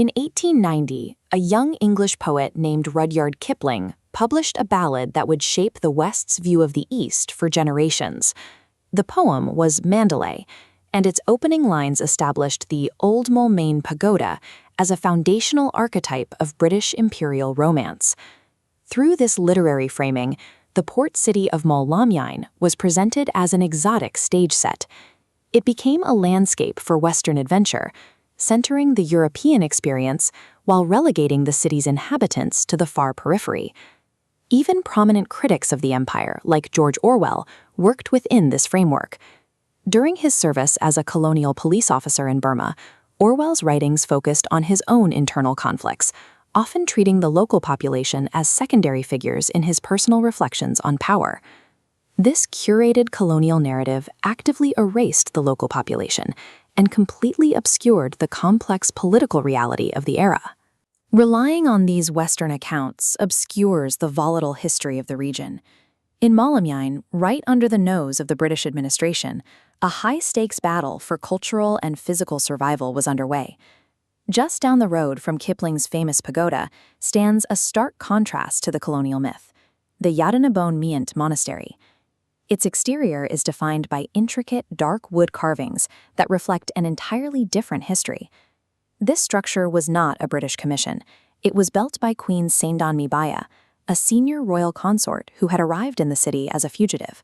In 1890, a young English poet named Rudyard Kipling published a ballad that would shape the West's view of the East for generations. The poem was Mandalay, and its opening lines established the Old Moulmein Pagoda as a foundational archetype of British imperial romance. Through this literary framing, the port city of Moulmein was presented as an exotic stage set. It became a landscape for Western adventure, centering the European experience while relegating the city's inhabitants to the far periphery. Even prominent critics of the empire, like George Orwell, worked within this framework. During his service as a colonial police officer in Burma, Orwell's writings focused on his own internal conflicts, often treating the local population as secondary figures in his personal reflections on power. This curated colonial narrative actively erased the local population and completely obscured the complex political reality of the era. Relying on these Western accounts obscures the volatile history of the region. In Moulmein, right under the nose of the British administration, a high-stakes battle for cultural and physical survival was underway. Just down the road from Kipling's famous pagoda stands a stark contrast to the colonial myth, the Yadanabon Mient Monastery. Its exterior is defined by intricate, dark wood carvings that reflect an entirely different history. This structure was not a British commission. It was built by Queen Saindon Mibaya, a senior royal consort who had arrived in the city as a fugitive.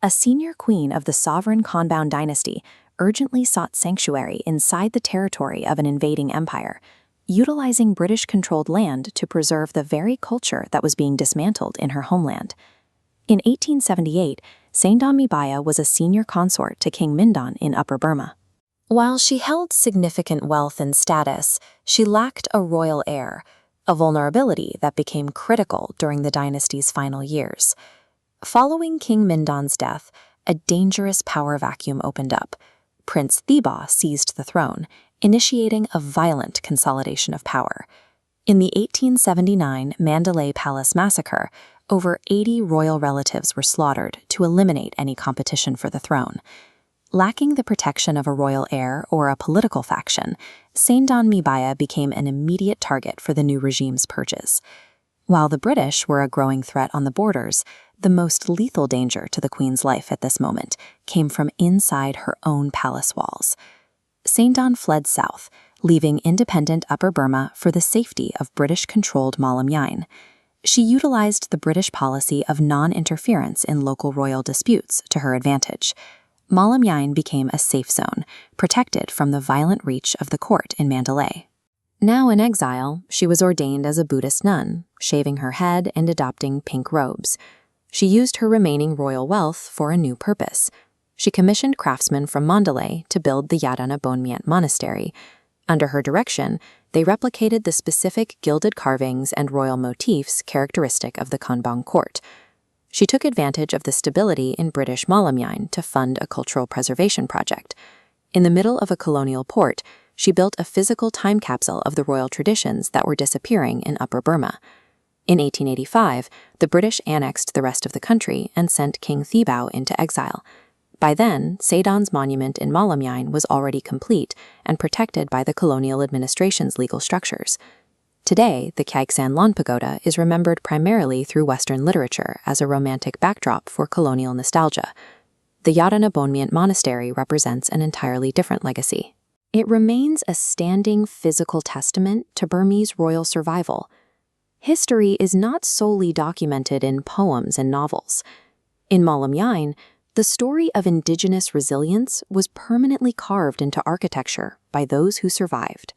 A senior queen of the sovereign Konbaun dynasty urgently sought sanctuary inside the territory of an invading empire, utilizing British-controlled land to preserve the very culture that was being dismantled in her homeland. In 1878, Saindon Mibaya was a senior consort to King Mindon in Upper Burma. While she held significant wealth and status, she lacked a royal heir, a vulnerability that became critical during the dynasty's final years. Following King Mindon's death, a dangerous power vacuum opened up. Prince Thibaw seized the throne, initiating a violent consolidation of power. In the 1879 Mandalay Palace massacre, over 80 royal relatives were slaughtered to eliminate any competition for the throne. Lacking the protection of a royal heir or a political faction, Saindon Mibaya became an immediate target for the new regime's purges. While the British were a growing threat on the borders, the most lethal danger to the queen's life at this moment came from inside her own palace walls. Saindon fled south, leaving independent Upper Burma for the safety of British-controlled Moulmein. She utilized the British policy of non-interference in local royal disputes to her advantage. Moulmein became a safe zone, protected from the violent reach of the court in Mandalay. Now in exile, she was ordained as a Buddhist nun, shaving her head and adopting pink robes. She used her remaining royal wealth for a new purpose. She commissioned craftsmen from Mandalay to build the Yadanabon Mient Monastery. Under her direction, they replicated the specific gilded carvings and royal motifs characteristic of the Konbaun court. She took advantage of the stability in British Moulmein to fund a cultural preservation project. In the middle of a colonial port, she built a physical time capsule of the royal traditions that were disappearing in Upper Burma. In 1885, the British annexed the rest of the country and sent King Thibaw into exile. By then, Saindon's monument in Moulmein was already complete and protected by the colonial administration's legal structures. Today, the Kyaiksan Lon Pagoda is remembered primarily through Western literature as a romantic backdrop for colonial nostalgia. The Yadanabon Mient Monastery represents an entirely different legacy. It remains a standing physical testament to Burmese royal survival. History is not solely documented in poems and novels. In Moulmein, the story of indigenous resilience was permanently carved into architecture by those who survived.